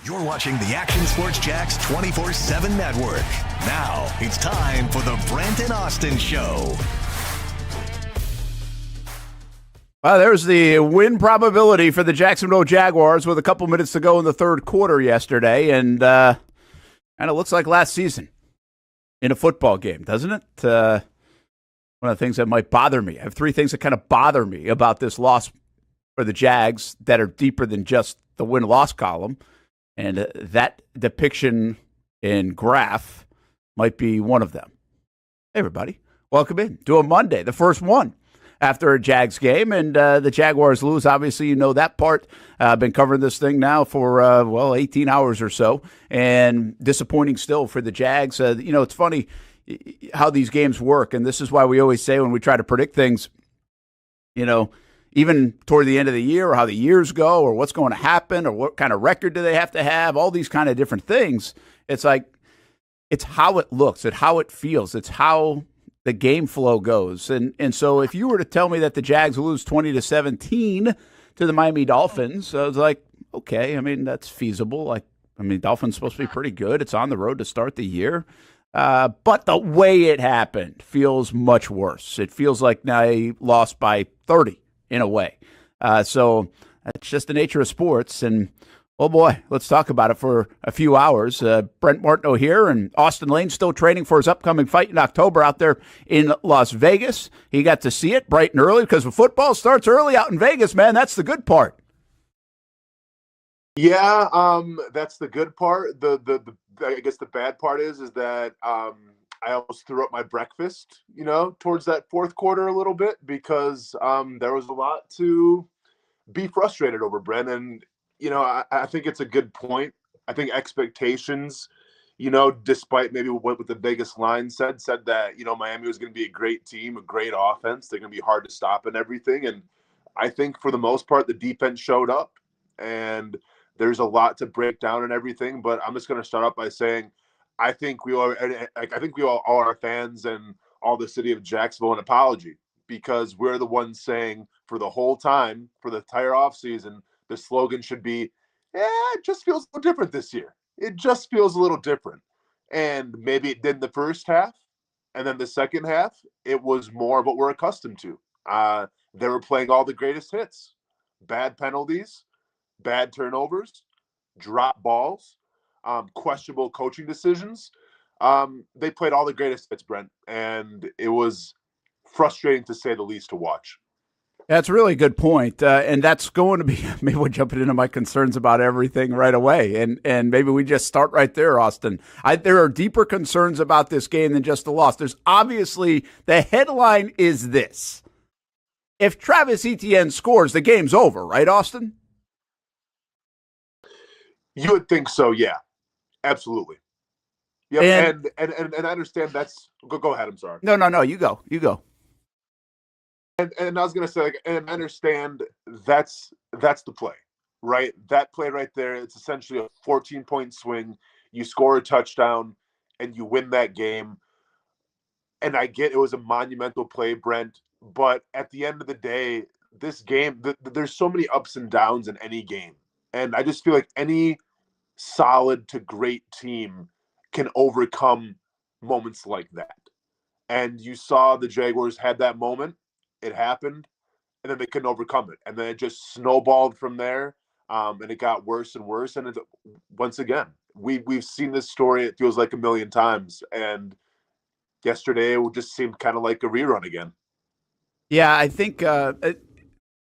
You're watching the Action Sports Jax 24/7 network. Now it's time for the Brent Austen Show. There's the win probability for the Jacksonville Jaguars with a couple minutes to go in the third quarter yesterday, and it looks like last season in a football game, doesn't it? One of the things that might bother me. I have three things that kind of bother me about this loss for the Jags that are deeper than just the win-loss column. And that depiction in graph might be one of them. Hey, everybody. Welcome in to a Monday, the first one after a Jags game. And the Jaguars lose. Obviously, you know that part. I've been covering this thing now for, 18 hours or so. And disappointing still for the Jags. It's funny how these games work. And this is why we always say when we try to predict things, even toward the end of the year or how the years go or what's going to happen or what kind of record do they have to have, all these kind of different things. It's like, it's how it looks, it's how it feels, it's how the game flow goes. And so if you were to tell me that the Jags lose 20-17 to the Miami Dolphins, I was like, okay, that's feasible. Dolphins supposed to be pretty good. It's on the road to start the year. But the way it happened feels much worse. It feels like they lost by 30. In a way. So that's just the nature of sports. And, oh boy, let's talk about it for a few hours. Brent Martineau here, and Austin Lane still training for his upcoming fight in October out there in Las Vegas. He got to see it bright and early because football starts early out in Vegas, man. That's the good part. Yeah, that's the good part. I guess the bad part is that I almost threw up my breakfast, towards that fourth quarter a little bit because there was a lot to be frustrated over, Brent. And, I think it's a good point. I think expectations, despite maybe what the Vegas line said that, Miami was going to be a great team, a great offense. They're going to be hard to stop and everything. And I think for the most part, the defense showed up and there's a lot to break down and everything. But I'm just going to start out by saying, I think we all our fans and all the city of Jacksonville an apology because we're the ones saying for the whole time, for the entire offseason, the slogan should be, it just feels a little different this year. It just feels a little different. And maybe it did in the first half. And then the second half, it was more of what we're accustomed to. They were playing all the greatest hits, bad penalties, bad turnovers, drop balls. Questionable coaching decisions. They played all the greatest hits, Brent, and it was frustrating to say the least to watch. That's a really good point, and that's going to be maybe we're jumping into my concerns about everything right away, and maybe we just start right there, Austin. There are deeper concerns about this game than just the loss. There's obviously the headline is this: if Travis Etienne scores, the game's over, right, Austin? You would think so, yeah. Absolutely. Yeah, and I understand that's go ahead, I'm sorry. No, you go. And I was gonna say, and I understand that's the play, right? That play right there, it's essentially a 14-point swing. You score a touchdown and you win that game. And I get it was a monumental play, Brent, but at the end of the day, this game, there's so many ups and downs in any game. And I just feel like any solid to great team can overcome moments like that. And you saw the Jaguars had that moment. It happened, and then they couldn't overcome it. And then it just snowballed from there, and it got worse and worse. And once again, we've seen this story, it feels like a million times. And yesterday, it just seemed kind of like a rerun again. Yeah, I think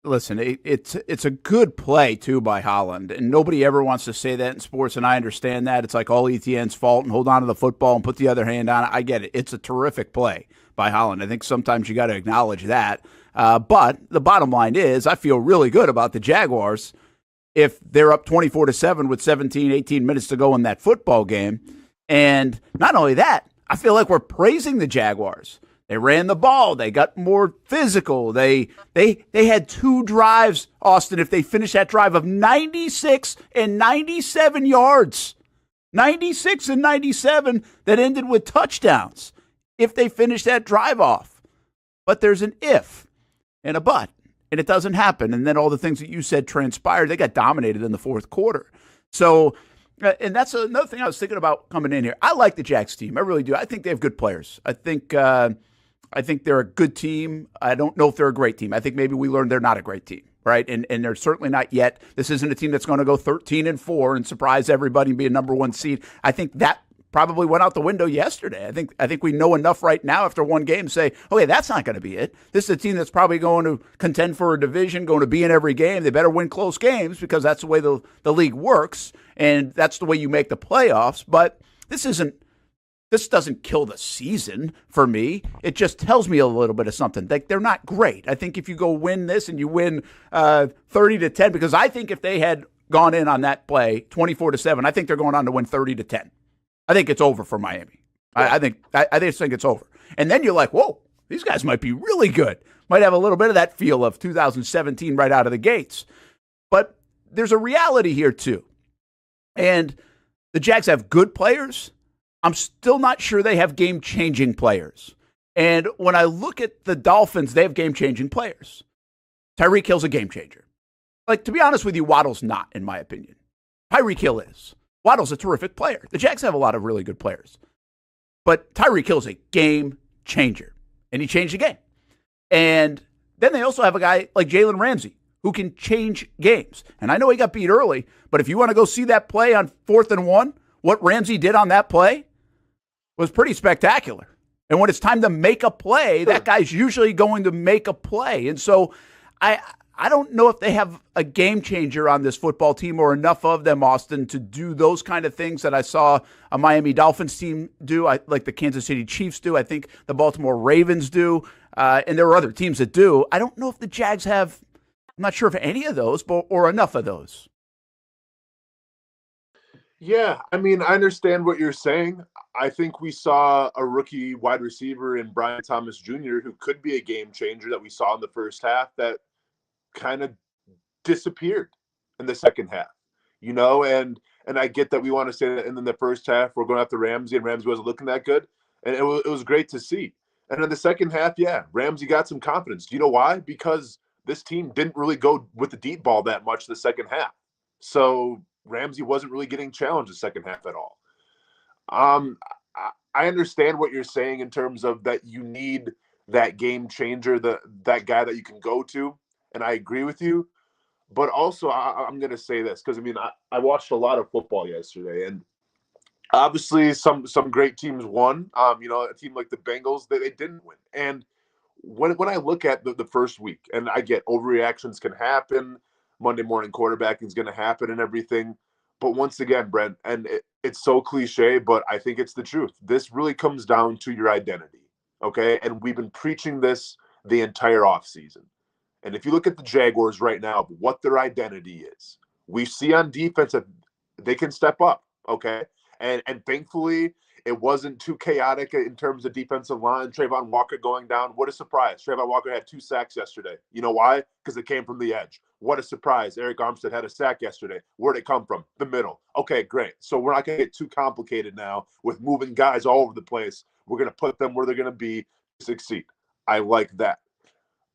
listen, it's a good play, too, by Holland. And nobody ever wants to say that in sports, and I understand that. It's like all Etienne's fault and hold on to the football and put the other hand on it. I get it. It's a terrific play by Holland. I think sometimes you got to acknowledge that. But the bottom line is I feel really good about the Jaguars if they're up 24-7 with 17, 18 minutes to go in that football game. And not only that, I feel like we're praising the Jaguars. They ran the ball. They got more physical. They had two drives, Austin, if they finished that drive of 96 and 97 yards. 96 and 97 that ended with touchdowns if they finish that drive off. But there's an if and a but, and it doesn't happen. And then all the things that you said transpired. They got dominated in the fourth quarter. So And that's another thing I was thinking about coming in here. I like the Jags team. I really do. I think they have good players. I think they're a good team. I don't know if they're a great team. I think maybe we learned they're not a great team, right? And they're certainly not yet. This isn't a team that's going to go 13-4 and surprise everybody and be a number one seed. I think that probably went out the window yesterday. I think we know enough right now after one game to say, okay, that's not going to be it. This is a team that's probably going to contend for a division, going to be in every game. They better win close games because that's the way the league works, and that's the way you make the playoffs. But this doesn't kill the season for me. It just tells me a little bit of something. Like, they're not great. I think if you go win this and you win 30-10, because I think if they had gone in on that play 24-7, I think they're going on to win 30-10. I think it's over for Miami. I just think it's over. And then you're like, whoa, these guys might be really good. Might have a little bit of that feel of 2017 right out of the gates. But there's a reality here too. And the Jags have good players. I'm still not sure they have game-changing players. And when I look at the Dolphins, they have game-changing players. Tyreek Hill's a game-changer. Like, to be honest with you, Waddle's not, in my opinion. Tyreek Hill is. Waddle's a terrific player. The Jags have a lot of really good players. But Tyreek Hill's a game changer. And he changed the game. And then they also have a guy like Jalen Ramsey who can change games. And I know he got beat early, but if you want to go see that play on 4th and 1, what Ramsey did on that play was pretty spectacular. And when it's time to make a play, that guy's usually going to make a play. And so I don't know if they have a game changer on this football team or enough of them, Austin, to do those kind of things that I saw a Miami Dolphins team do, like the Kansas City Chiefs do. I think the Baltimore Ravens do. And there are other teams that do. I don't know if the Jags have, I'm not sure if any of those, or enough of those. Yeah, I mean, I understand what you're saying. I think we saw a rookie wide receiver in Brian Thomas Jr. who could be a game changer that we saw in the first half that kind of disappeared in the second half, and I get that we want to say that in the first half we're going after Ramsey and Ramsey wasn't looking that good, and it was great to see. And in the second half, yeah, Ramsey got some confidence. Do you know why? Because this team didn't really go with the deep ball that much the second half, so Ramsey wasn't really getting challenged the second half at all. I understand what you're saying in terms of that you need that game changer, that guy that you can go to. And I agree with you, but also I'm going to say this because, I watched a lot of football yesterday, and obviously some great teams won. A team like the Bengals, they didn't win. And when I look at the first week, and I get overreactions can happen, Monday morning quarterbacking is going to happen and everything. But once again, Brent, and it's so cliche, but I think it's the truth. This really comes down to your identity, okay? And we've been preaching this the entire offseason. And if you look at the Jaguars right now, what their identity is, we see on defense that they can step up, okay? And thankfully, it wasn't too chaotic in terms of defensive line. Trayvon Walker going down. What a surprise. Trayvon Walker had 2 sacks yesterday. You know why? Because it came from the edge. What a surprise. Eric Armstead had a sack yesterday. Where'd it come from? The middle. Okay, great. So we're not going to get too complicated now with moving guys all over the place. We're going to put them where they're going to be to succeed. I like that.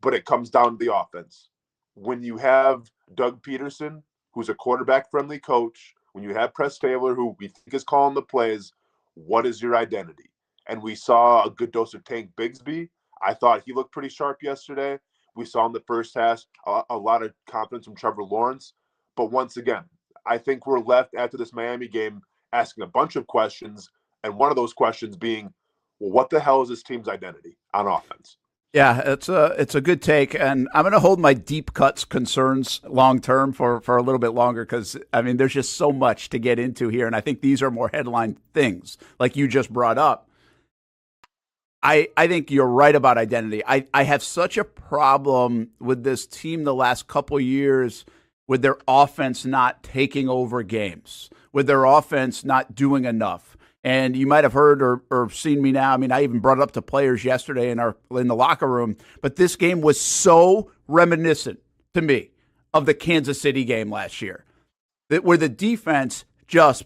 But it comes down to the offense. When you have Doug Peterson, who's a quarterback-friendly coach, when you have Press Taylor, who we think is calling the plays, what is your identity? And we saw a good dose of Tank Bigsby. I thought he looked pretty sharp yesterday. We saw in the first half a lot of confidence from Trevor Lawrence. But once again, I think we're left after this Miami game asking a bunch of questions, and one of those questions being, well, what the hell is this team's identity on offense? Yeah, it's a good take, and I'm going to hold my deep cuts concerns long term for a little bit longer because, there's just so much to get into here, and I think these are more headline things like you just brought up. I think you're right about identity. I have such a problem with this team the last couple of years with their offense not taking over games, with their offense not doing enough. And you might have heard or seen me now. I even brought it up to players yesterday in the locker room. But this game was so reminiscent to me of the Kansas City game last year, where the defense just,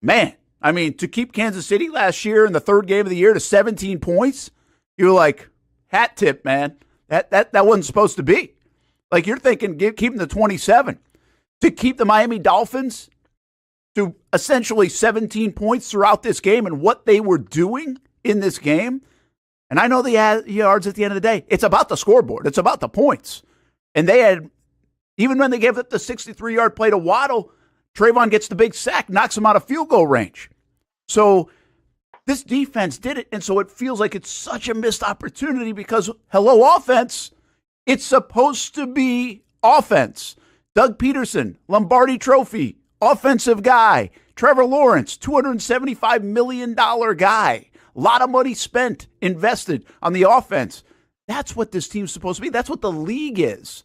to keep Kansas City last year in the third game of the year to 17 points, you're like, hat tip, man. That wasn't supposed to be. Like, you're thinking keep them to 27. To keep the Miami Dolphins to essentially 17 points throughout this game and what they were doing in this game. And I know the yards at the end of the day. It's about the scoreboard. It's about the points. And they had, even when they gave up the 63-yard play to Waddle, Trayvon gets the big sack, knocks him out of field goal range. So this defense did it, and so it feels like it's such a missed opportunity because, hello, offense, it's supposed to be offense. Doug Peterson, Lombardi Trophy, offensive guy. Trevor Lawrence, $275 million guy. A lot of money spent, invested on the offense. That's what this team's supposed to be. That's what the league is.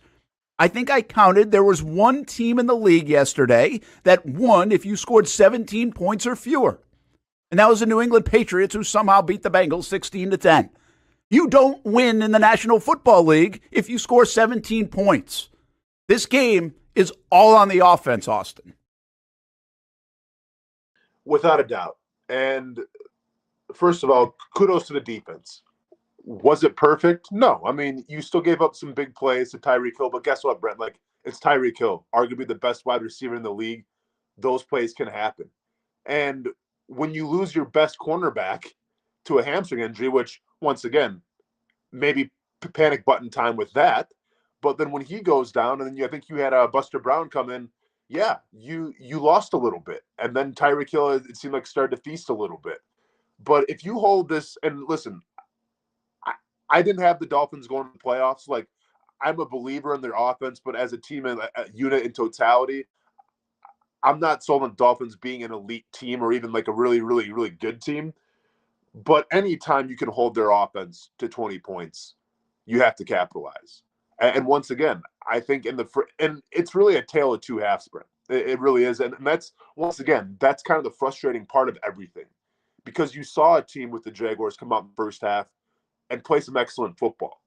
I think I counted there was one team in the league yesterday that won if you scored 17 points or fewer. And that was the New England Patriots, who somehow beat the Bengals 16-10. You don't win in the National Football League if you score 17 points. This game is all on the offense, Austin. Without a doubt. And first of all, kudos to the defense. Was it perfect? No. I mean, you still gave up some big plays to Tyreek Hill, but guess what, Brent? Like, it's Tyreek Hill, arguably the best wide receiver in the league. Those plays can happen. And when you lose your best cornerback to a hamstring injury, which, once again, maybe panic button time with that, but then when he goes down, and then I think you had Buster Brown come in, yeah, you lost a little bit. And then Tyreek Hill, it seemed like, started to feast a little bit. But if you hold this, and listen, I didn't have the Dolphins going to the playoffs. Like, I'm a believer in their offense, but as a team and a unit in totality, I'm not sold on Dolphins being an elite team or even like a really, really, really good team. But anytime you can hold their offense to 20 points, you have to capitalize. And once again, I think and it's really a tale of two halves, Brent. It really is. And that's, once again, that's kind of the frustrating part of everything. Because you saw a team with the Jaguars come out in the first half and play some excellent football.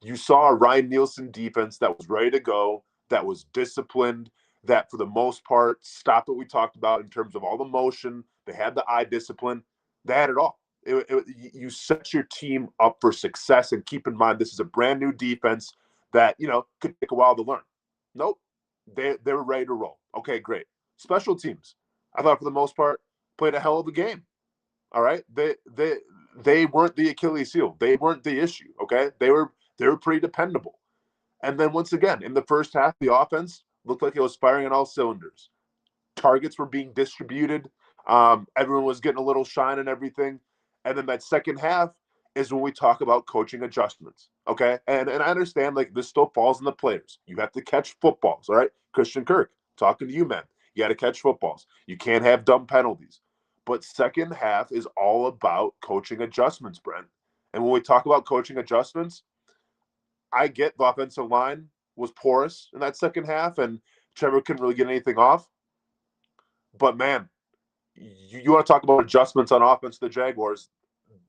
You saw a Ryan Nielsen defense that was ready to go, that was disciplined, that for the most part stopped what we talked about in terms of all the motion. They had the eye discipline. They had it all. You set your team up for success, and keep in mind this is a brand new defense that, could take a while to learn. Nope. They were ready to roll. Okay, great. Special teams, I thought for the most part, played a hell of a game. All right. They weren't the Achilles heel. They weren't the issue. Okay. They were pretty dependable. And then once again, in the first half, the offense looked like it was firing on all cylinders. Targets were being distributed. Everyone was getting a little shine and everything. And then that second half is when we talk about coaching adjustments. Okay. And I understand, like, this still falls on the players. You have to catch footballs. All right. Christian Kirk, talking to you, man. You got to catch footballs. You can't have dumb penalties. But second half is all about coaching adjustments, Brent. And when we talk about coaching adjustments, I get the offensive line was porous in that second half, and Trevor couldn't really get anything off. But, man, you want to talk about adjustments on offense to the Jaguars.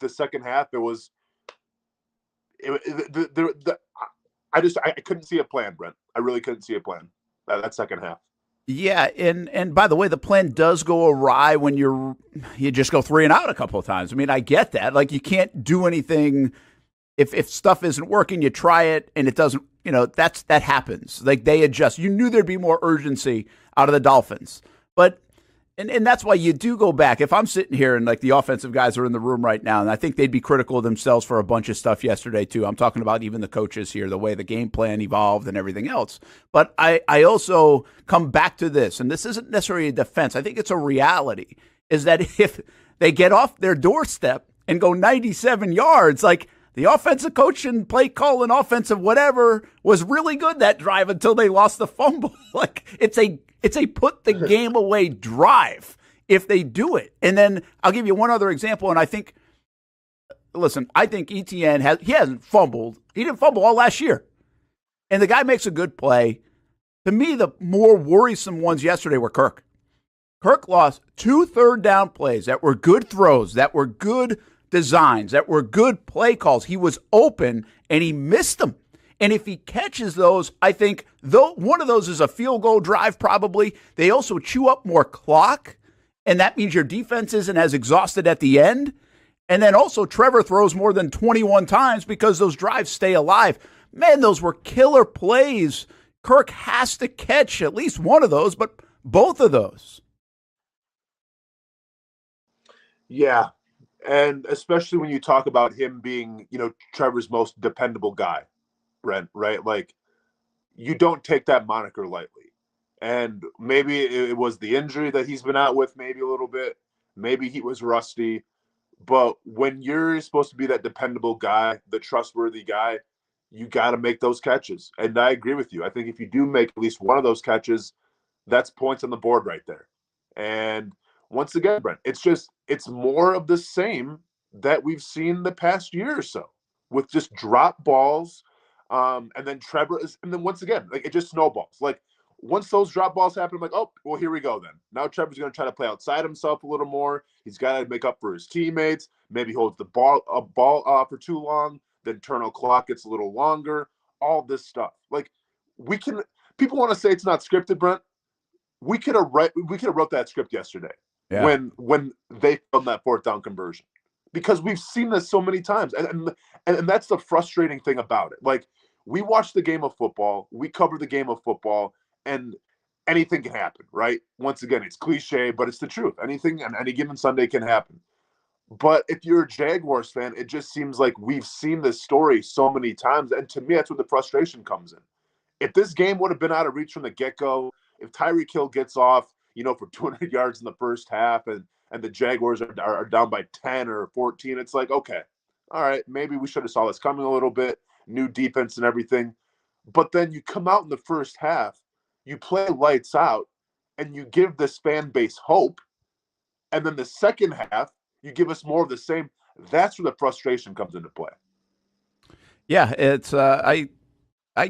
The second half, I couldn't see a plan, Brent. I really couldn't see a plan that second half. Yeah, and by the way, the plan does go awry when you just go 3 and out a couple of times. I mean, I get that. Like, you can't do anything if stuff isn't working. You try it and it doesn't. That happens. Like, they adjust. You knew there'd be more urgency out of the Dolphins, but and that's why you do go back. If I'm sitting here and, like, the offensive guys are in the room right now, and I think they'd be critical of themselves for a bunch of stuff yesterday too. I'm talking about even the coaches here, the way the game plan evolved and everything else. But I also come back to this, and this isn't necessarily a defense. I think it's a reality, is that if they get off their doorstep and go 97 yards, like, the offensive coach and play call and offensive whatever was really good that drive until they lost the fumble. Like, it's a put the game away drive if they do it. And then I'll give you one other example. And I think ETN hasn't fumbled. He didn't fumble all last year. And the guy makes a good play. To me, the more worrisome ones yesterday were Kirk. Kirk lost 2 third-down plays that were good throws, that were good designs, that were good play calls. He was open, and he missed them. And if he catches those, I think one of those is a field goal drive probably. They also chew up more clock, and that means your defense isn't as exhausted at the end. And then also Trevor throws more than 21 times because those drives stay alive. Man, those were killer plays. Kirk has to catch at least one of those, but both of those. Yeah. And especially when you talk about him being, Trevor's most dependable guy, Brent, right? Like, you don't take that moniker lightly. And maybe it was the injury that he's been out with, maybe a little bit. Maybe he was rusty. But when you're supposed to be that dependable guy, the trustworthy guy, you got to make those catches. And I agree with you. I think if you do make at least one of those catches, that's points on the board right there. And once again, Brent, it's more of the same that we've seen the past year or so with just drop balls. And then and then once again, like, it just snowballs. Like, once those drop balls happen, I'm like, oh, well, here we go then. Now Trevor's going to try to play outside himself a little more. He's got to make up for his teammates. Maybe holds the ball for too long. Then turnover clock gets a little longer. All this stuff. Like, we can. People want to say it's not scripted, Brent. We could have wrote that script yesterday. Yeah. When they filmed that fourth down conversion, because we've seen this so many times, and that's the frustrating thing about it. Like, we watch the game of football, we cover the game of football, and anything can happen, right? Once again, it's cliche, but it's the truth. Anything on any given Sunday can happen. But if you're a Jaguars fan, it just seems like we've seen this story so many times, and to me, that's where the frustration comes in. If this game would have been out of reach from the get-go, if Tyreek Hill gets off, for 200 yards in the first half, and the Jaguars are down by 10 or 14, it's like, okay, all right, maybe we should have saw this coming a little bit, new defense and everything. But then you come out in the first half, you play lights out, and you give this fan base hope. And then the second half, you give us more of the same. That's where the frustration comes into play. Yeah, it's I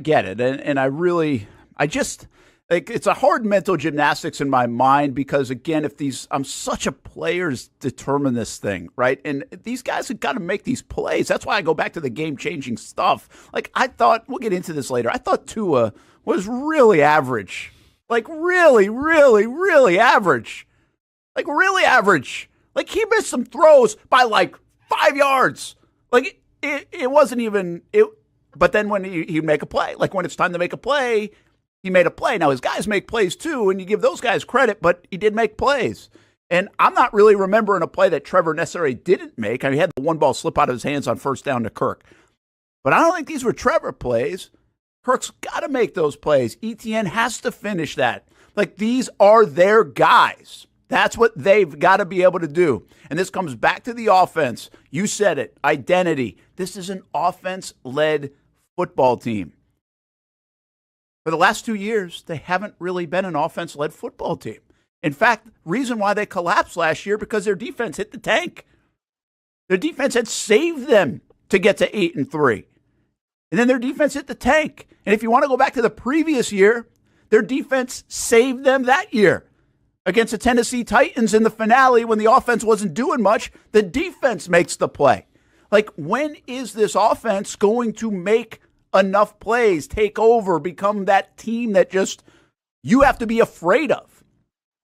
get it, and I just like, it's a hard mental gymnastics in my mind, because again, I'm such a players determine this thing, right? And these guys have got to make these plays. That's why I go back to the game changing stuff. Like, I thought, we'll get into this later, I thought Tua was really average, like really, really, really average, like really average. Like, he missed some throws by like 5 yards. Like, it wasn't even it. But then when he'd make a play, like when it's time to make a play, he made a play. Now, his guys make plays too, and you give those guys credit, but he did make plays. And I'm not really remembering a play that Trevor necessarily didn't make. I mean, he had the one ball slip out of his hands on first down to Kirk. But I don't think these were Trevor plays. Kirk's got to make those plays. ETN has to finish that. Like, these are their guys. That's what they've got to be able to do. And this comes back to the offense. You said it, identity. This is an offense-led football team. For the last 2 years, they haven't really been an offense-led football team. In fact, reason why they collapsed last year, because their defense hit the tank. Their defense had saved them to get to 8-3. And then their defense hit the tank. And if you want to go back to the previous year, their defense saved them that year. Against the Tennessee Titans in the finale, when the offense wasn't doing much, the defense makes the play. Like, when is this offense going to make enough plays, take over, become that team that just you have to be afraid of?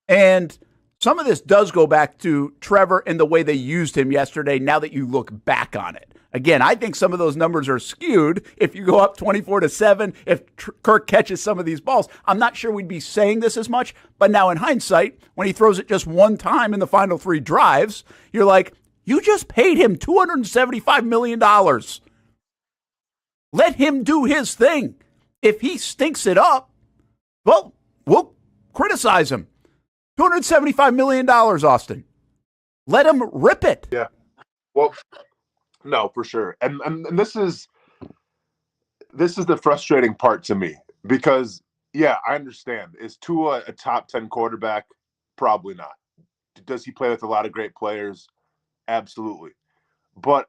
And some of this does go back to Trevor and the way they used him yesterday, now that you look back on it. Again, I think some of those numbers are skewed. If you go up 24-7, if Kirk catches some of these balls, I'm not sure we'd be saying this as much. But now in hindsight, when he throws it just one time in the final 3 drives, you're like, you just paid him $275 million. Let him do his thing. If he stinks it up, well, we'll criticize him. $275 million, Austin. Let him rip it. Yeah. Well, no, for sure. And this is the frustrating part to me, because, yeah, I understand. Is Tua a top 10 quarterback? Probably not. Does he play with a lot of great players? Absolutely. But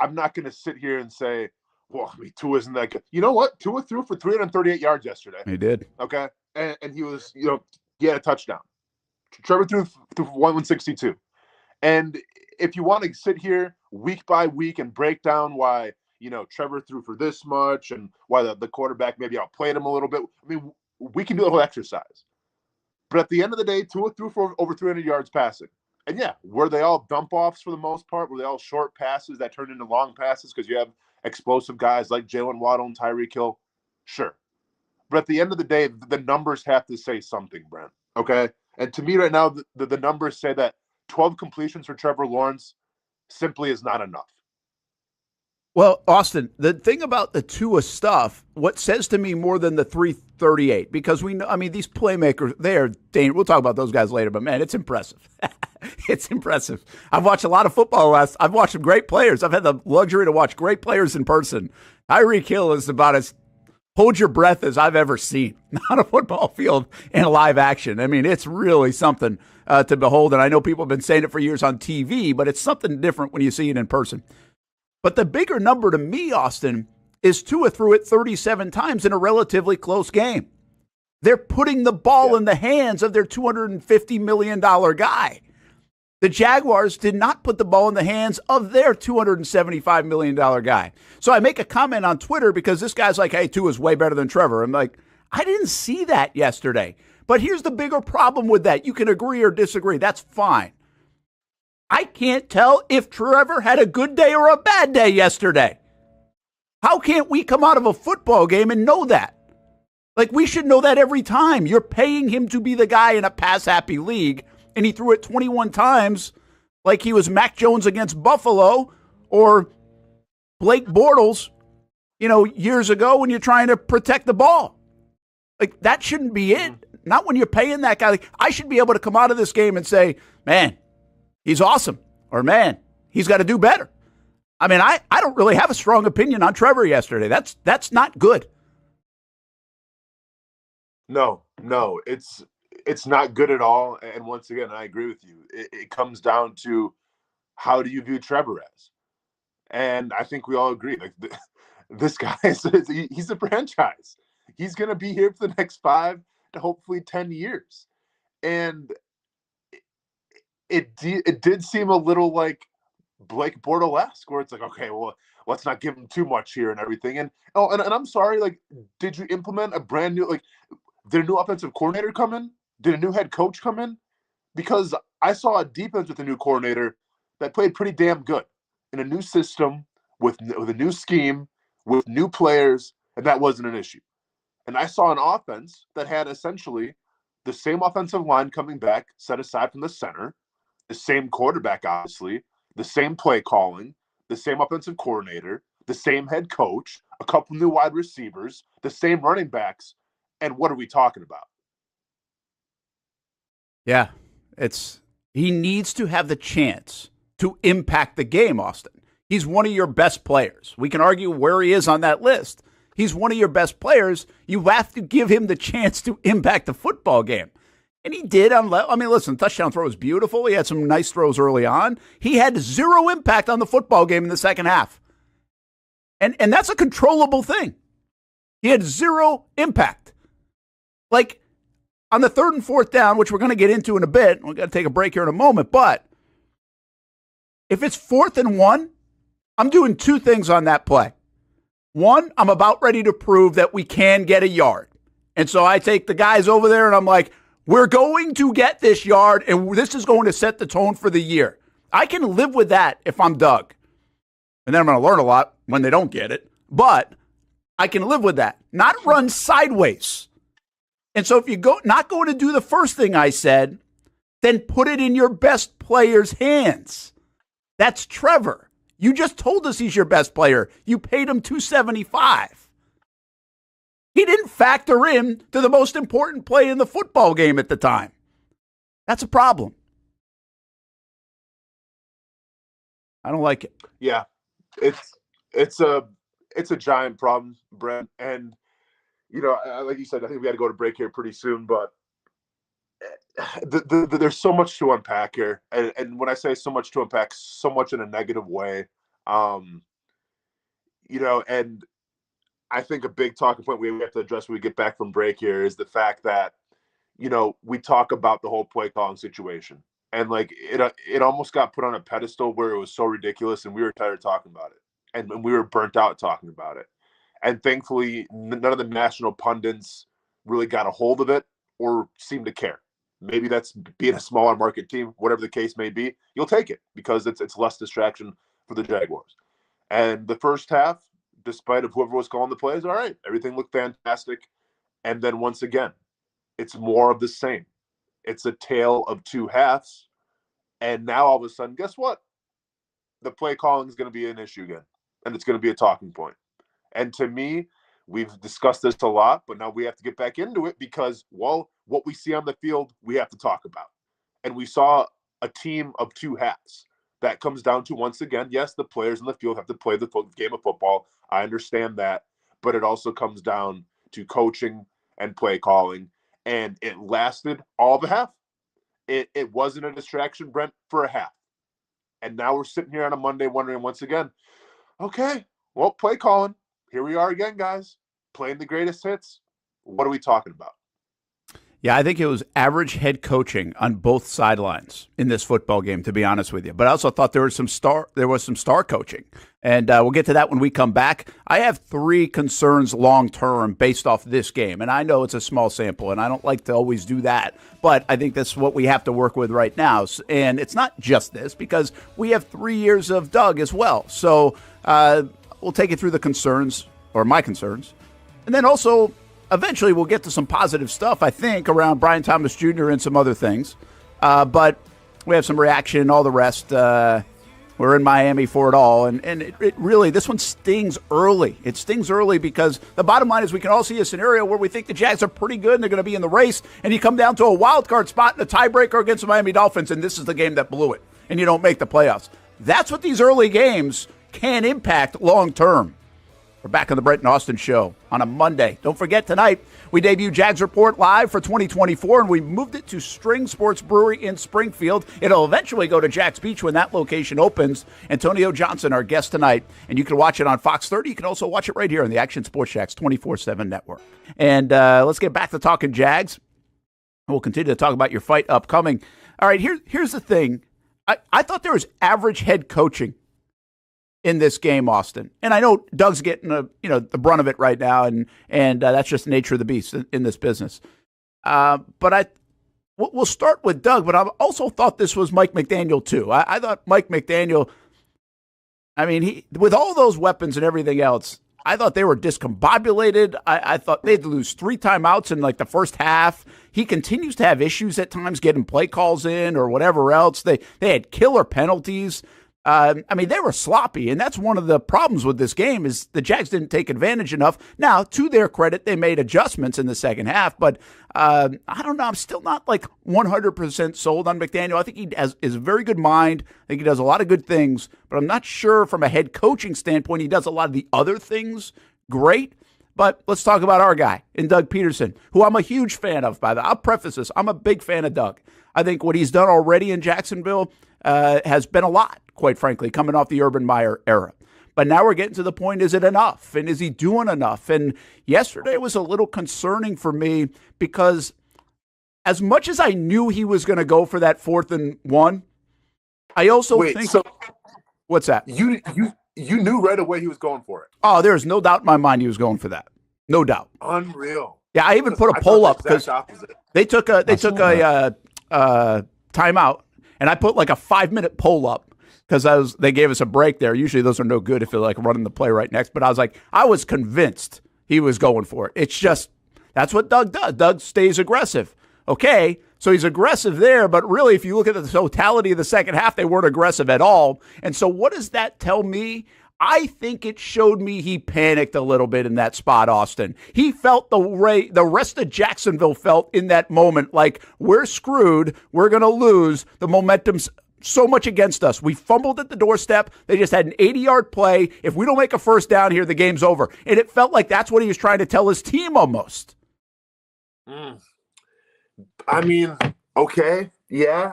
I'm not going to sit here and say, well, I mean, Tua isn't that good. You know what? Tua threw for 338 yards yesterday. He did. Okay. And he was, he had a touchdown. Trevor threw for 162. And if you want to sit here week by week and break down why, Trevor threw for this much and why the quarterback maybe outplayed him a little bit, I mean, we can do the whole exercise. But at the end of the day, Tua threw for over 300 yards passing. And yeah, were they all dump offs for the most part? Were they all short passes that turned into long passes because you have explosive guys like Jalen Waddle and Tyreek Hill? Sure. But at the end of the day, the numbers have to say something, Brent. Okay? And to me right now, the numbers say that 12 completions for Trevor Lawrence simply is not enough. Well, Austin, the thing about the Tua stuff, what says to me more than the 338, because we know, I mean, these playmakers, they're dangerous. We'll talk about those guys later, but man, it's impressive. It's impressive. I've watched a lot of football I've watched some great players. I've had the luxury to watch great players in person. Tyreek Hill is about as hold your breath as I've ever seen on a football field in live action. I mean, it's really something to behold. And I know people have been saying it for years on TV, but it's something different when you see it in person. But the bigger number to me, Austin, is Tua threw it 37 times in a relatively close game. They're putting the ball in the hands of their $250 million guy. The Jaguars did not put the ball in the hands of their $275 million guy. So I make a comment on Twitter because this guy's like, hey, Tua's way better than Trevor. I'm like, I didn't see that yesterday. But here's the bigger problem with that. You can agree or disagree. That's fine. I can't tell if Trevor had a good day or a bad day yesterday. How can't we come out of a football game and know that? Like, we should know that every time. You're paying him to be the guy in a pass-happy league, and he threw it 21 times like he was Mac Jones against Buffalo or Blake Bortles, years ago when you're trying to protect the ball. Like, that shouldn't be it. Not when you're paying that guy. Like, I should be able to come out of this game and say, man, he's awesome. Or, man, he's got to do better. I mean, I don't really have a strong opinion on Trevor yesterday. That's not good. No, it's not good at all. And once again, I agree with you. It comes down to how do you view Trevor as? And I think we all agree. Like, this guy, he's a franchise. He's going to be here for the next 5 to hopefully 10 years. And it did seem a little like Blake Bortles-esque, where it's like, okay, well, let's not give him too much here and everything. And I'm sorry, like, did you implement a brand new, like, did a new offensive coordinator come in? Did a new head coach come in? Because I saw a defense with a new coordinator that played pretty damn good in a new system with a new scheme, with new players, and that wasn't an issue. And I saw an offense that had essentially the same offensive line coming back, set aside from the center, the same quarterback, obviously, the same play calling, the same offensive coordinator, the same head coach, a couple new wide receivers, the same running backs. And what are we talking about? Yeah, he needs to have the chance to impact the game, Austin. He's one of your best players. We can argue where he is on that list. He's one of your best players. You have to give him the chance to impact the football game. And he did. Listen, touchdown throw was beautiful. He had some nice throws early on. He had zero impact on the football game in the second half. And that's a controllable thing. He had zero impact. Like, on the 3rd and 4th down, which we're going to get into in a bit, we're going to take a break here in a moment, but if it's 4th and 1, I'm doing 2 things on that play. One, I'm about ready to prove that we can get a yard. And so I take the guys over there and I'm like, we're going to get this yard, and this is going to set the tone for the year. I can live with that if I'm Doug. And then I'm going to learn a lot when they don't get it. But I can live with that. Not run sideways. And so if you not going to do the first thing I said, then put it in your best player's hands. That's Trevor. You just told us he's your best player. You paid him $275. He didn't factor in to the most important play in the football game at the time. That's a problem. I don't like it. Yeah, it's a giant problem, Brent. And like you said, I think we got to go to break here pretty soon. But there's so much to unpack here, and when I say so much to unpack, so much in a negative way. And I think a big talking point we have to address when we get back from break here is the fact that, we talk about the whole play calling situation. And like it almost got put on a pedestal where it was so ridiculous, and we were tired of talking about it. And we were burnt out talking about it. And thankfully, none of the national pundits really got a hold of it or seemed to care. Maybe that's being a smaller market team, whatever the case may be. You'll take it because it's less distraction for the Jaguars. And the first half, despite of whoever was calling the plays, all right, everything looked fantastic. And then once again, it's more of the same. It's a tale of 2 halves. And now all of a sudden, guess what? The play calling is going to be an issue again, and it's going to be a talking point. And to me, we've discussed this a lot, but now we have to get back into it because, well, what we see on the field, we have to talk about. And we saw a team of two halves. That comes down to, once again, yes, the players in the field have to play the game of football. I understand that. But it also comes down to coaching and play calling. And it lasted all the half. It wasn't a distraction, Brent, for a half. And now we're sitting here on a Monday wondering once again, okay, well, play calling. Here we are again, guys, playing the greatest hits. What are we talking about? Yeah, I think it was average head coaching on both sidelines in this football game, to be honest with you. But I also thought there was some star coaching, and we'll get to that when we come back. I have 3 concerns long term based off this game, and I know it's a small sample, and I don't like to always do that, but I think that's what we have to work with right now. And it's not just this, because we have 3 years of Doug as well. So we'll take you through the concerns, or my concerns, and then also eventually we'll get to some positive stuff, I think, around Brian Thomas Jr. and some other things. But we have some reaction, all the rest. We're in Miami for it all. And it really, this one stings early. It stings early because the bottom line is we can all see a scenario where we think the Jags are pretty good and they're going to be in the race. And you come down to a wild card spot in a tiebreaker against the Miami Dolphins, and this is the game that blew it. And you don't make the playoffs. That's what these early games can impact long term. We're back on the Brent Austen Show on a Monday. Don't forget, tonight we debut Jags Report live for 2024, and we moved it to String Sports Brewery in Springfield. It'll eventually go to Jack's Beach when that location opens. Antonio Johnson, our guest tonight, and you can watch it on Fox 30. You can also watch it right here on the Action Sports Jax 24/7 network. And let's get back to talking Jags. We'll continue to talk about your fight upcoming. All right, here's the thing. I thought there was average head coaching in this game, Austin. And I know Doug's getting the brunt of it right now, and that's just the nature of the beast in this business. But we'll start with Doug, but I also thought this was Mike McDaniel too. I thought Mike McDaniel, I mean, he with all those weapons and everything else, I thought they were discombobulated. I thought they'd lose 3 timeouts in like the first half. He continues to have issues at times getting play calls in or whatever else. They had killer penalties. I mean, they were sloppy, and that's one of the problems with this game is the Jags didn't take advantage enough. Now, to their credit, they made adjustments in the second half, but I don't know. I'm still not like 100% sold on McDaniel. I think he is a very good mind. I think he does a lot of good things, but I'm not sure from a head coaching standpoint he does a lot of the other things great. But let's talk about our guy in Doug Peterson, who I'm a huge fan of, by the way. I'll preface this. I'm a big fan of Doug. I think what he's done already in Jacksonville has been a lot, quite frankly, coming off the Urban Meyer era. But now we're getting to the point, is it enough? And is he doing enough? And yesterday was a little concerning for me because as much as I knew he was going to go for that 4th and 1, I also think... So what's that? You knew right away he was going for it. Oh, there's no doubt in my mind he was going for that. No doubt. Unreal. Yeah, I even put a poll up because they took a timeout, and I put like a 5-minute poll up because they gave us a break there. Usually those are no good if they're like running the play right next. But I was convinced he was going for it. It's just that's what Doug does. Doug stays aggressive. Okay, so he's aggressive there, but really, if you look at the totality of the second half, they weren't aggressive at all. And so what does that tell me? I think it showed me he panicked a little bit in that spot, Austin. He felt the rest of Jacksonville felt in that moment, like we're screwed, we're going to lose, the momentum's so much against us. We fumbled at the doorstep. They just had an 80-yard play. If we don't make a first down here, the game's over. And it felt like that's what he was trying to tell his team almost. I mean, okay, yeah,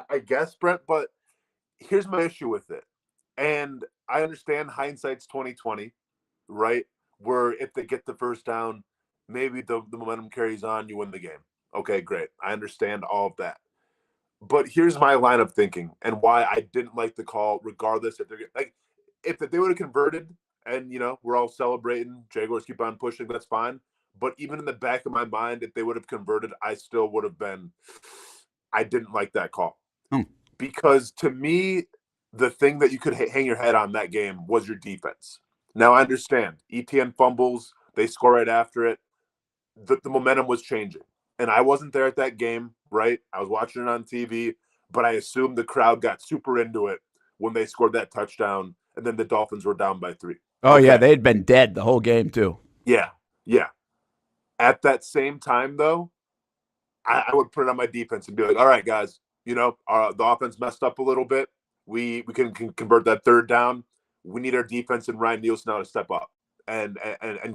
I guess, Brent, but here's my issue with it. And I understand hindsight's 20/20, right? Where if they get the first down, maybe the momentum carries on, you win the game. Okay, great. I understand all of that. But here's my line of thinking and why I didn't like the call, regardless if they're like, if they would have converted and, we're all celebrating, Jaguars keep on pushing, that's fine. But even in the back of my mind, if they would have converted, I still would have been, I didn't like that call. Because to me, the thing that you could hang your head on that game was your defense. Now, I understand. ETN fumbles. They score right after it. The momentum was changing. And I wasn't there at that game, right? I was watching it on TV. but I assume the crowd got super into it when they scored that touchdown, and then the Dolphins were down by 3. Oh, okay. Yeah, they had been dead the whole game, too. Yeah. At that same time, though, I would put it on my defense and be like, all right, guys, the offense messed up a little bit. We can convert that third down. We need our defense and Ryan Nielsen now to step up and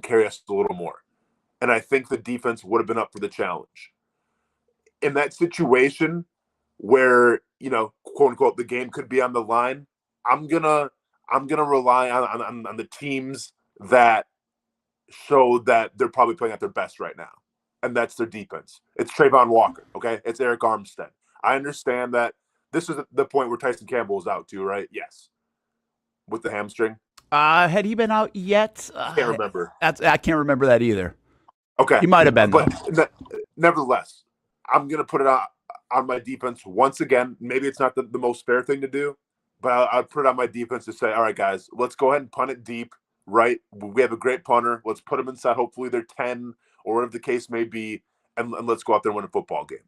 carry us a little more. And I think the defense would have been up for the challenge. In that situation where, quote unquote, the game could be on the line, I'm gonna rely on the teams that show that they're probably playing at their best right now. And that's their defense. It's Trayvon Walker, okay? It's Eric Armstead. I understand that this is the point where Tyson Campbell is out too, right? Yes. With the hamstring. Had he been out yet? Can't remember. I can't remember that either. Okay. He might have been, but nevertheless, I'm going to put it on my defense once again. Maybe it's not the most fair thing to do, but I'll put it on my defense to say, all right, guys, let's go ahead and punt it deep, right? We have a great punter. Let's put them inside. Hopefully they're 10 or whatever the case may be, and let's go out there and win a football game.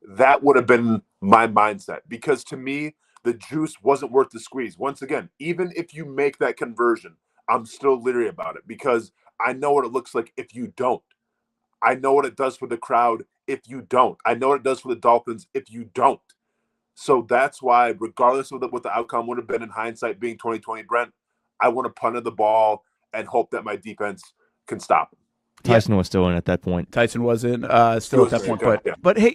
That would have been my mindset, because to me, the juice wasn't worth the squeeze. Once again, even if you make that conversion, I'm still leery about it, because I know what it looks like if you don't. I know what it does for the crowd if you don't. I know what it does for the Dolphins if you don't. So that's why, regardless of what the outcome would have been in hindsight being 2020, Brent, I want to punt the ball and hope that my defense can stop him. Tyson was still in at that point. Tyson was in still at that point. But hey,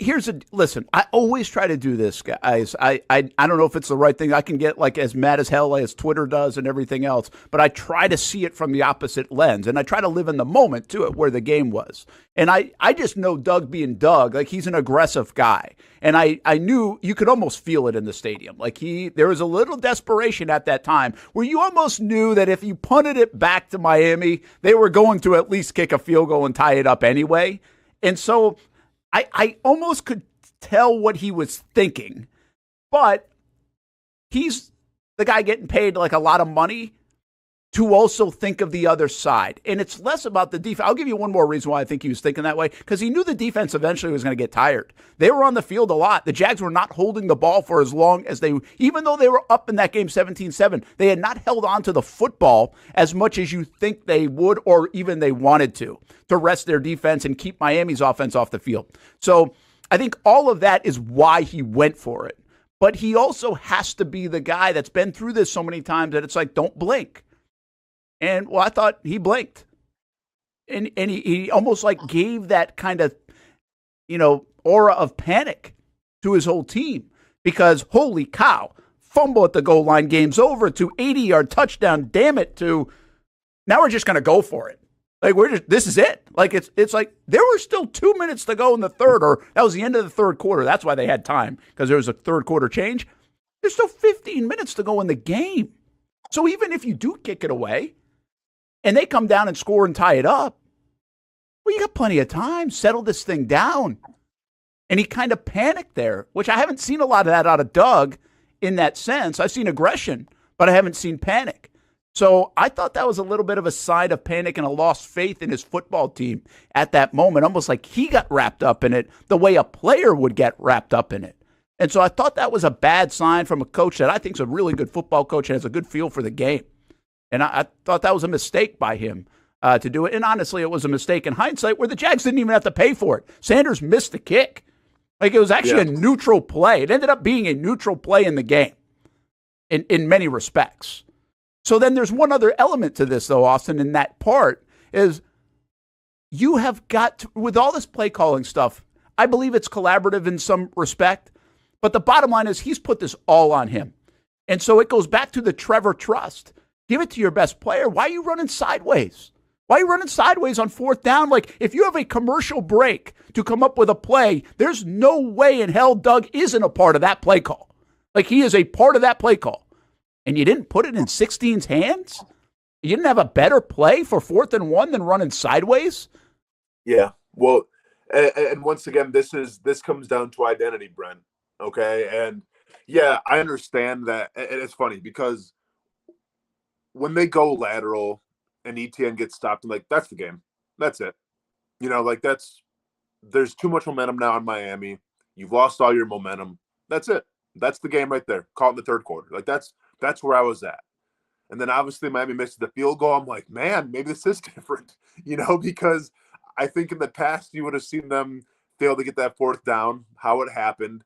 listen, I always try to do this, guys. I don't know if it's the right thing. I can get like as mad as hell as Twitter does and everything else, but I try to see it from the opposite lens, and I try to live in the moment to it where the game was. And I just know Doug being Doug, like he's an aggressive guy. And I knew you could almost feel it in the stadium. Like there was a little desperation at that time where you almost knew that if you punted it back to Miami, they were going to at least kick a field goal and tie it up anyway. And so I almost could tell what he was thinking. But he's the guy getting paid like a lot of money to also think of the other side. And it's less about the defense. I'll give you one more reason why I think he was thinking that way, because he knew the defense eventually was going to get tired. They were on the field a lot. The Jags were not holding the ball for as long as even though they were up in that game 17-7, they had not held on to the football as much as you think they would, or even they wanted to rest their defense and keep Miami's offense off the field. So I think all of that is why he went for it. But he also has to be the guy that's been through this so many times that it's like, don't blink. And, well, I thought he blinked. And he almost like gave that kind of, aura of panic to his whole team. Because, holy cow, fumble at the goal line, game's over, to 80-yard touchdown, damn it, to now we're just going to go for it. Like, this is it. Like, it's like there were still 2 minutes to go in the third, or that was the end of the third quarter. That's why they had time, because there was a third quarter change. There's still 15 minutes to go in the game. So even if you do kick it away, and they come down and score and tie it up, well, you got plenty of time. Settle this thing down. And he kind of panicked there, which I haven't seen a lot of that out of Doug in that sense. I've seen aggression, but I haven't seen panic. So I thought that was a little bit of a sign of panic and a lost faith in his football team at that moment, almost like he got wrapped up in it the way a player would get wrapped up in it. And so I thought that was a bad sign from a coach that I think is a really good football coach and has a good feel for the game. And I thought that was a mistake by him to do it. And honestly, it was a mistake in hindsight where the Jags didn't even have to pay for it. Sanders missed the kick. Like, it was actually a neutral play. It ended up being a neutral play in the game in many respects. So then there's one other element to this, though, Austin, in that part is you have got to, with all this play calling stuff, I believe it's collaborative in some respect. But the bottom line is he's put this all on him. And so it goes back to the Trevor trust. Give it to your best player. Why are you running sideways? Why are you running sideways on fourth down? Like, if you have a commercial break to come up with a play, there's no way in hell Doug isn't a part of that play call. Like, he is a part of that play call. And you didn't put it in 16's hands? You didn't have a better play for 4th and 1 than running sideways? Yeah. Well, and once again, this comes down to identity, Brent. Okay? And, yeah, I understand that. And it's funny because when they go lateral and ETN gets stopped, I'm like, that's the game. That's it. There's too much momentum now in Miami. You've lost all your momentum. That's it. That's the game right there. Call it in the third quarter. Like that's where I was at. And then obviously Miami missed the field goal. I'm like, man, maybe this is different, because I think in the past you would have seen them fail to get that fourth down, how it happened.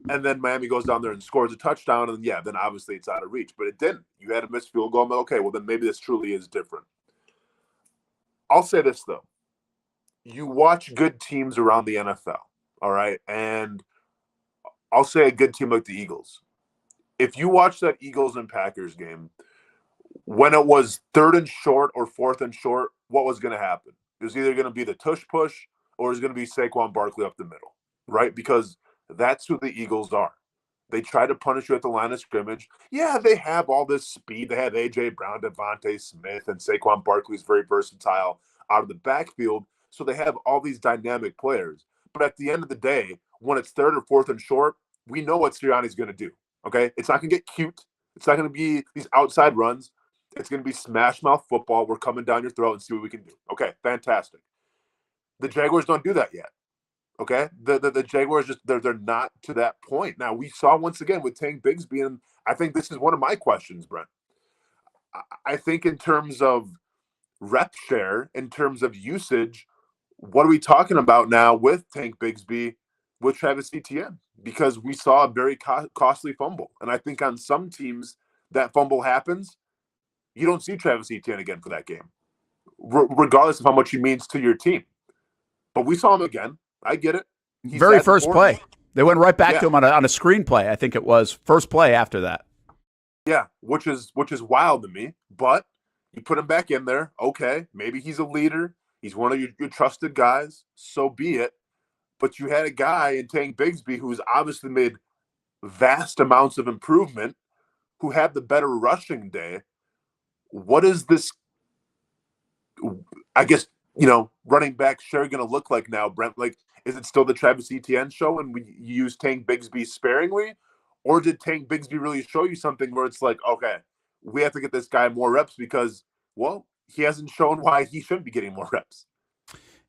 And then Miami goes down there and scores a touchdown. And then obviously it's out of reach. But it didn't. You had a missed field goal. I'm like, okay, well, then maybe this truly is different. I'll say this, though. You watch good teams around the NFL, all right? And I'll say a good team like the Eagles. If you watch that Eagles and Packers game, when it was 3rd and short or 4th and short, what was going to happen? It was either going to be the tush push or it was going to be Saquon Barkley up the middle, right? Because that's who the Eagles are. They try to punish you at the line of scrimmage. Yeah, they have all this speed. They have A.J. Brown, Devontae Smith, and Saquon Barkley is very versatile out of the backfield. So they have all these dynamic players. But at the end of the day, when it's 3rd or 4th and short, we know what Sirianni's going to do, okay? It's not going to get cute. It's not going to be these outside runs. It's going to be smash mouth football. We're coming down your throat and see what we can do. Okay, fantastic. The Jaguars don't do that yet. Okay, the Jaguars they're not to that point. Now we saw once again with Tank Bigsby, and I think this is one of my questions, Brent. I think in terms of rep share, in terms of usage, what are we talking about now with Tank Bigsby, with Travis Etienne? Because we saw a very costly fumble, and I think on some teams that fumble happens, you don't see Travis Etienne again for that game, regardless of how much he means to your team. But we saw him again. I get it. Very first play. They went right back to him on a screenplay. I think it was first play after that. Yeah, which is wild to me. But you put him back in there. Okay, maybe he's a leader. He's one of your trusted guys. So be it. But you had a guy in Tank Bigsby who's obviously made vast amounts of improvement, who had the better rushing day. What is this, I guess, running back share going to look like now, Brent? Like, is it still the Travis Etienne show and we use Tank Bigsby sparingly? Or did Tank Bigsby really show you something where it's like, okay, we have to get this guy more reps because, well, he hasn't shown why he shouldn't be getting more reps?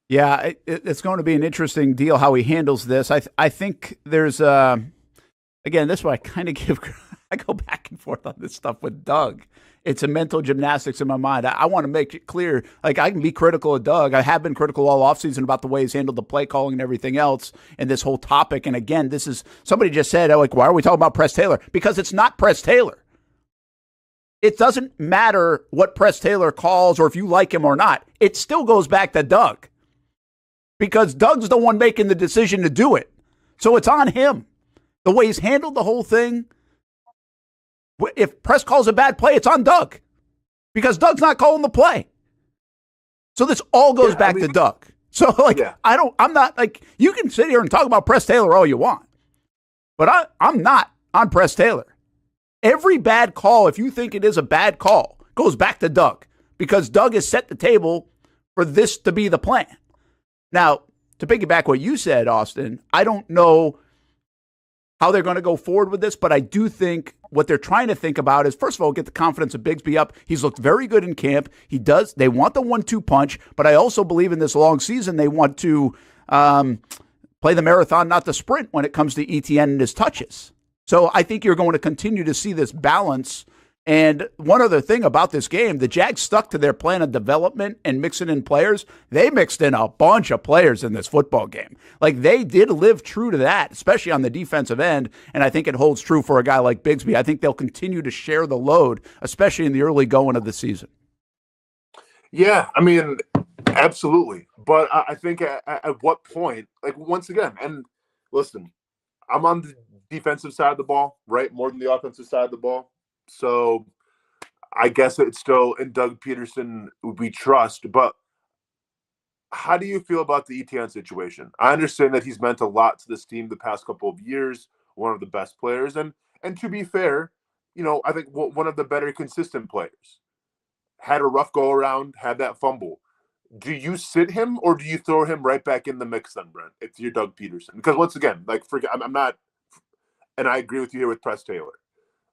Yeah, it's going to be an interesting deal how he handles this. I think there's, again, this is why I kind of I go back and forth on this stuff with Doug. It's a mental gymnastics in my mind. I want to make it clear, like, I can be critical of Doug. I have been critical all offseason about the way he's handled the play calling and everything else and this whole topic. And again, this is, somebody just said, like, why are we talking about Press Taylor? Because it's not Press Taylor. It doesn't matter what Press Taylor calls or if you like him or not. It still goes back to Doug. Because Doug's the one making the decision to do it. So it's on him. The way he's handled the whole thing. If Press calls a bad play, it's on Doug. Because Doug's not calling the play. So this all goes back to Doug. So, I'm not, like, you can sit here and talk about Press Taylor all you want. But I'm not on Press Taylor. Every bad call, if you think it is a bad call, goes back to Doug. Because Doug has set the table for this to be the plan. Now, to piggyback what you said, Austin, I don't know how they're going to go forward with this, but I do think what they're trying to think about is, first of all, get the confidence of Bigsby up. He's looked very good in camp. They want the 1-2 punch, but I also believe in this long season they want to play the marathon, not the sprint, when it comes to Etienne and his touches. So I think you're going to continue to see this balance. And one other thing about this game, the Jags stuck to their plan of development and mixing in players. They mixed in a bunch of players in this football game. Like, they did live true to that, especially on the defensive end. And I think it holds true for a guy like Bigsby. I think they'll continue to share the load, especially in the early going of the season. Yeah, I mean, absolutely. But I think at what point, like, once again, and listen, I'm on the defensive side of the ball, right? More than the offensive side of the ball. So I guess it's still in Doug Peterson we trust. But how do you feel about the Etienne situation? I understand that he's meant a lot to this team the past couple of years, one of the best players. And to be fair, I think one of the better consistent players. Had a rough go around, had that fumble. Do you sit him or do you throw him right back in the mix then, Brent, if you're Doug Peterson? Because once again, I'm not, and I agree with you here with Press Taylor.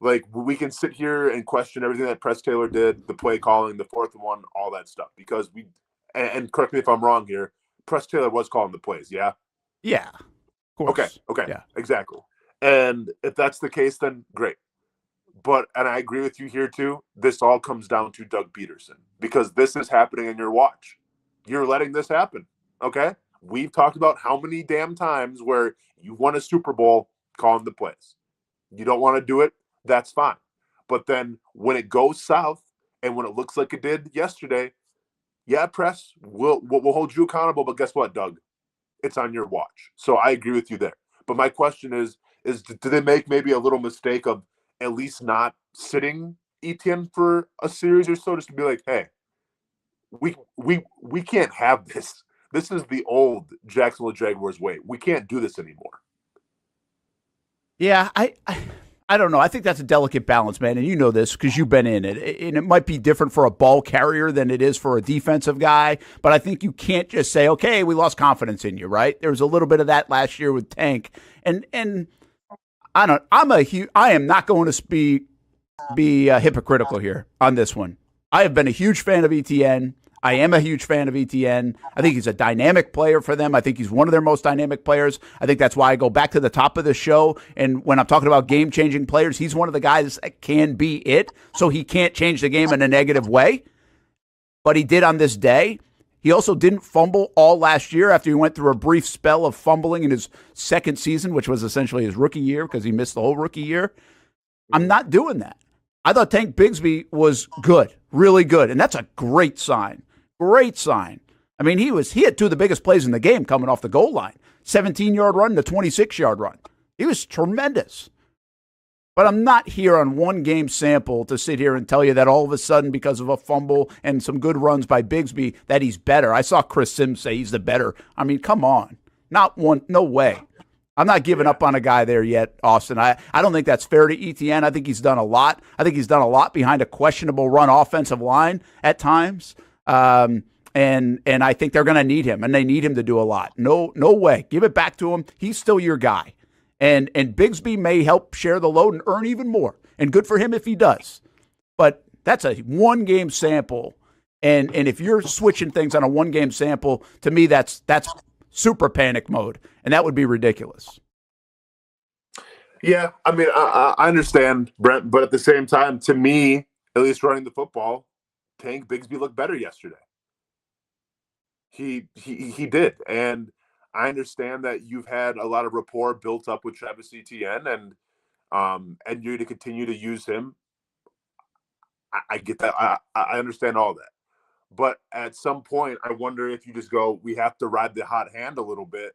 Like, we can sit here and question everything that Press Taylor did, the play calling, the fourth one, all that stuff. Because and correct me if I'm wrong here, Press Taylor was calling the plays, yeah? Yeah, of course. Okay, yeah. Exactly. And if that's the case, then great. And I agree with you here too. This all comes down to Doug Peterson, because this is happening in your watch. You're letting this happen. Okay. We've talked about how many damn times where you won a Super Bowl calling the plays. You don't want to do it. That's fine. But then when it goes south and when it looks like it did yesterday, yeah, press, we'll hold you accountable. But guess what, Doug? It's on your watch. So I agree with you there. But my question is do they make maybe a little mistake of at least not sitting Etienne for a series or so, just to be like, hey, we can't have this. This is the old Jacksonville Jaguars way. We can't do this anymore. Yeah, I don't know. I think that's a delicate balance, man, and you know this because you've been in it. And it might be different for a ball carrier than it is for a defensive guy, but I think you can't just say, okay, we lost confidence in you, right? There was a little bit of that last year with Tank. And I am not going to be hypocritical here on this one. I have been a huge fan of ETN. I am a huge fan of ETN. I think he's a dynamic player for them. I think he's one of their most dynamic players. I think that's why I go back to the top of the show. And when I'm talking about game-changing players, he's one of the guys that can be it. So he can't change the game in a negative way. But he did on this day. He also didn't fumble all last year after he went through a brief spell of fumbling in his second season, which was essentially his rookie year because he missed the whole rookie year. I'm not doing that. I thought Tank Bigsby was good, really good. And that's a great sign. Great sign. I mean, he had two of the biggest plays in the game coming off the goal line. 17-yard run to 26-yard run. He was tremendous. But I'm not here on one game sample to sit here and tell you that all of a sudden, because of a fumble and some good runs by Bigsby, that he's better. I saw Chris Sims say he's the better. I mean, come on. Not one, no way. I'm not giving up on a guy there yet, Austin. I don't think that's fair to ETN. I think he's done a lot. I think he's done a lot behind a questionable run offensive line at times. And I think they're going to need him, and they need him to do a lot. No way. Give it back to him. He's still your guy. And Bigsby may help share the load and earn even more. And good for him if he does. But that's a one-game sample. And if you're switching things on a one-game sample, to me, that's super panic mode. And that would be ridiculous. Yeah, I mean, I understand, Brent. But at the same time, to me, at least running the football, Tank Bigsby looked better yesterday. He did. And I understand that you've had a lot of rapport built up with Travis Etienne, and you're to continue to use him. I get that. I understand all that. But at some point, I wonder if you just go, we have to ride the hot hand a little bit,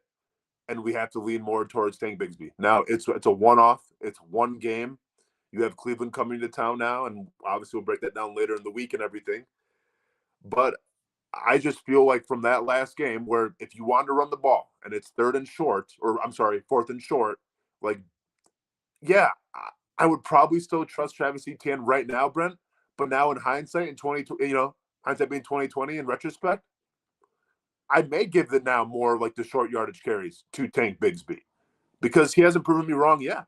and we have to lean more towards Tank Bigsby. Now, it's a one-off. It's one game. You have Cleveland coming to town now, and obviously we'll break that down later in the week and everything. But I just feel like from that last game where if you want to run the ball and it's fourth and short, like, yeah, I would probably still trust Travis Etienne right now, Brent. But now in hindsight, hindsight being 2020 in retrospect, I may give it now more like the short yardage carries to Tank Bigsby because he hasn't proven me wrong yet.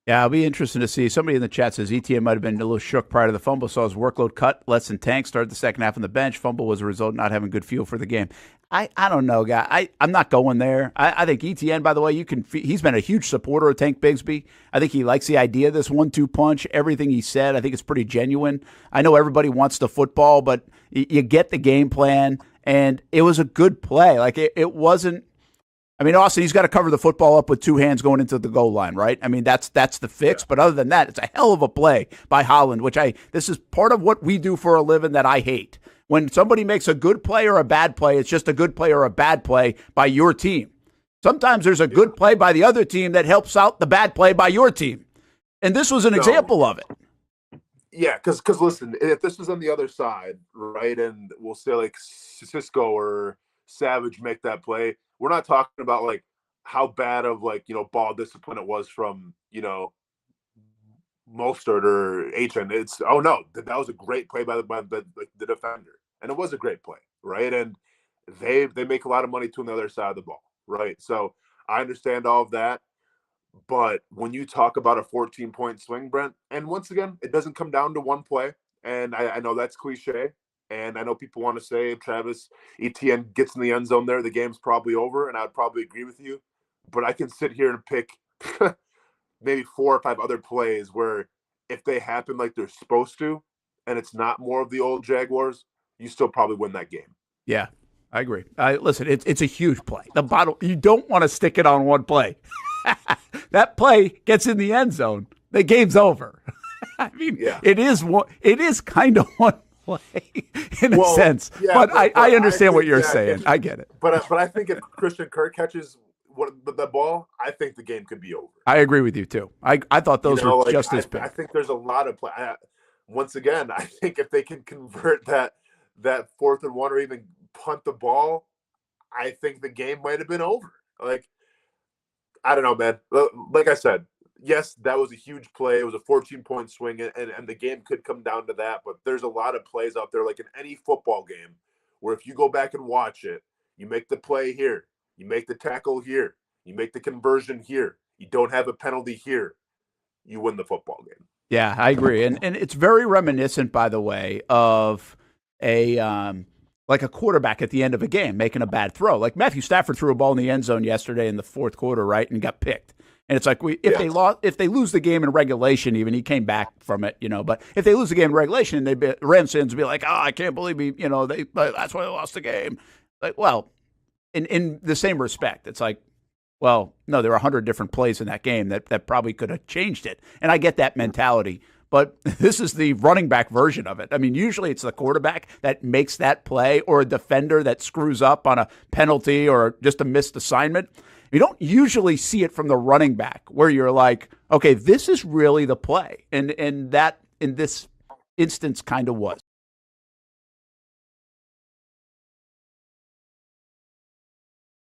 Yeah, it'll be interesting to see. Somebody in the chat says ETN might have been a little shook prior to the fumble, saw his workload cut less than Tank, started the second half on the bench. Fumble was a result of not having good feel for the game. I don't know, guy. I'm not going there. I think ETN, by the way, he's been a huge supporter of Tank Bigsby. I think he likes the idea of this 1-2 punch, everything he said. I think it's pretty genuine. I know everybody wants the football, but you get the game plan, and it was a good play. Like, it wasn't. I mean, Austin, he's got to cover the football up with two hands going into the goal line, right? I mean, that's the fix. Yeah. But other than that, it's a hell of a play by Holland, this is part of what we do for a living that I hate. When somebody makes a good play or a bad play, it's just a good play or a bad play by your team. Sometimes there's a good play by the other team that helps out the bad play by your team. And this was an example of it. Yeah, because listen, if this was on the other side, right, and we'll say like Cisco or Savage make that play, we're not talking about like how bad of ball discipline it was from Mostert or Hn. It's that was a great play by the defender, and it was a great play, right? And they make a lot of money too on the other side of the ball, right? So I understand all of that, but when you talk about a 14-point swing, Brent, and once again, it doesn't come down to one play, and I know that's cliche. And I know people want to say if Travis Etienne gets in the end zone there, the game's probably over, and I'd probably agree with you. But I can sit here and pick maybe 4 or 5 other plays where if they happen like they're supposed to, and it's not more of the old Jaguars, you still probably win that game. Yeah, I agree. Listen, it's a huge play. You don't want to stick it on one play. That play gets in the end zone, the game's over. I mean, it is kind of one play in a sense. Yeah, but I understand what you're saying. I get it. But I think if Christian Kirk catches the ball, I think the game could be over. I agree with you too. I thought those were just as big. I think there's a lot of play. Once again, I think if they can convert that 4th and 1 or even punt the ball, I think the game might have been over. Like, I don't know, man. Like I said, yes, that was a huge play. It was a 14-point swing, and the game could come down to that. But there's a lot of plays out there, like in any football game, where if you go back and watch it, you make the play here, you make the tackle here, you make the conversion here, you don't have a penalty here, you win the football game. Yeah, I agree. And it's very reminiscent, by the way, of like a quarterback at the end of a game making a bad throw. Like Matthew Stafford threw a ball in the end zone yesterday in the 4th quarter, right, and got picked. And it's like if they lose the game in regulation, even he came back from it, But if they lose the game in regulation, Rams fans would be like, "Oh, I can't believe that's why they lost the game." Like, well, in the same respect, it's like, well, no, there were 100 different plays in that game that probably could have changed it, and I get that mentality. But this is the running back version of it. I mean, usually it's the quarterback that makes that play or a defender that screws up on a penalty or just a missed assignment. You don't usually see it from the running back where you're like, okay, this is really the play. And that in this instance kind of was.